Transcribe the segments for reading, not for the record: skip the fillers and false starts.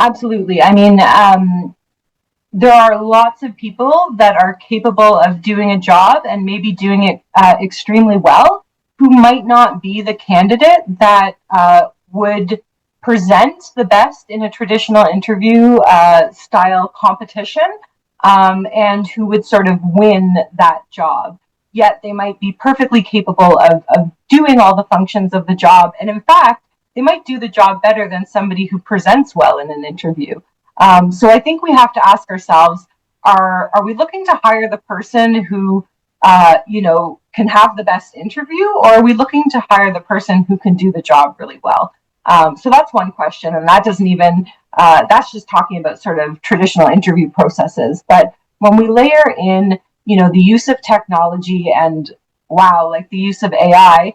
Absolutely. I mean, there are lots of people that are capable of doing a job and maybe doing it extremely well, who might not be the candidate that would present the best in a traditional interview style competition, and who would sort of win that job. Yet they might be perfectly capable of doing all the functions of the job. And in fact, they might do the job better than somebody who presents well in an interview. So I think we have to ask ourselves, are we looking to hire the person who, can have the best interview, or are we looking to hire the person who can do the job really well? So that's one question. And that doesn't even, that's just talking about sort of traditional interview processes. But when we layer in, the use of technology and wow, like the use of AI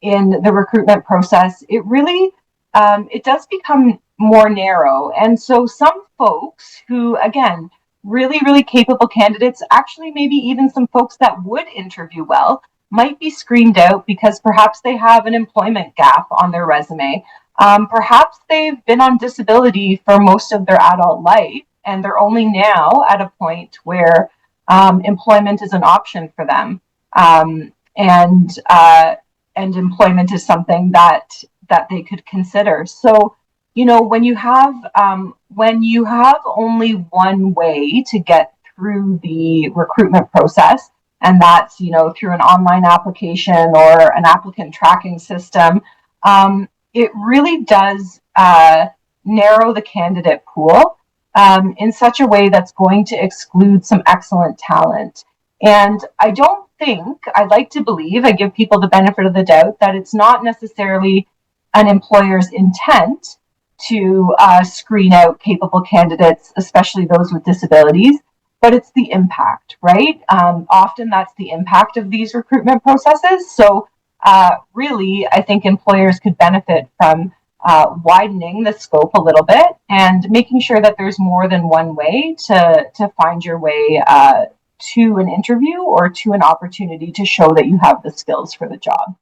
in the recruitment process, it really, it does become more narrow. And so some folks who, again, really, really capable candidates, actually maybe even some folks that would interview well, might be screened out because perhaps they have an employment gap on their resume. Perhaps they've been on disability for most of their adult life, and they're only now at a point where employment is an option for them. And employment is something that they could consider. So, when you have only one way to get through the recruitment process, and that's through an online application or an applicant tracking system, it really does narrow the candidate pool in such a way that's going to exclude some excellent talent. And I'd like to believe, I give people the benefit of the doubt, that it's not necessarily an employer's intent to screen out capable candidates, especially those with disabilities, but it's the impact, right? Often that's the impact of these recruitment processes. So really, I think employers could benefit from widening the scope a little bit and making sure that there's more than one way to find your way to an interview or to an opportunity to show that you have the skills for the job.